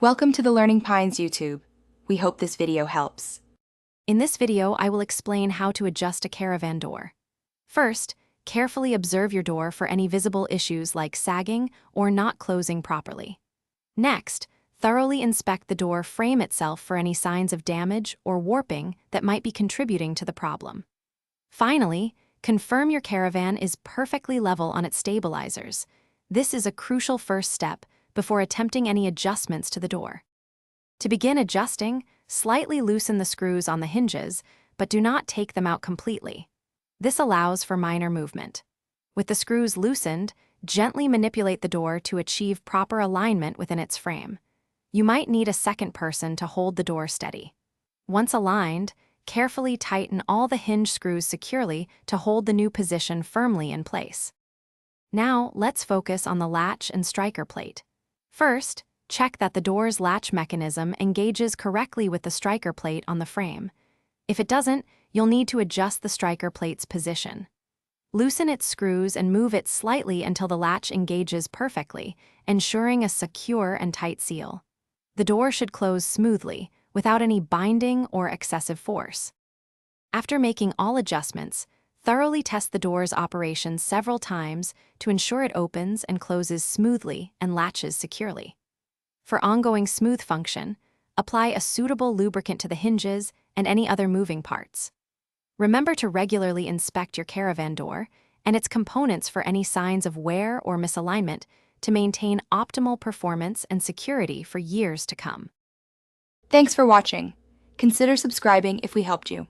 Welcome to the Learning Pines YouTube. We hope this video helps. In this video, I will explain how to adjust a caravan door. First, carefully observe your door for any visible issues like sagging or not closing properly. Next, thoroughly inspect the door frame itself for any signs of damage or warping that might be contributing to the problem. Finally, confirm your caravan is perfectly level on its stabilizers. This is a crucial first step before attempting any adjustments to the door. To begin adjusting, slightly loosen the screws on the hinges, but do not take them out completely. This allows for minor movement. With the screws loosened, gently manipulate the door to achieve proper alignment within its frame. You might need a second person to hold the door steady. Once aligned, carefully tighten all the hinge screws securely to hold the new position firmly in place. Now, let's focus on the latch and striker plate. First, check that the door's latch mechanism engages correctly with the striker plate on the frame. If it doesn't, you'll need to adjust the striker plate's position. Loosen its screws and move it slightly until the latch engages perfectly, ensuring a secure and tight seal. The door should close smoothly, without any binding or excessive force. After making all adjustments, thoroughly test the door's operation several times to ensure it opens and closes smoothly and latches securely. For ongoing smooth function, apply a suitable lubricant to the hinges and any other moving parts. Remember to regularly inspect your caravan door and its components for any signs of wear or misalignment to maintain optimal performance and security for years to come. Thanks for watching. Consider subscribing if we helped you.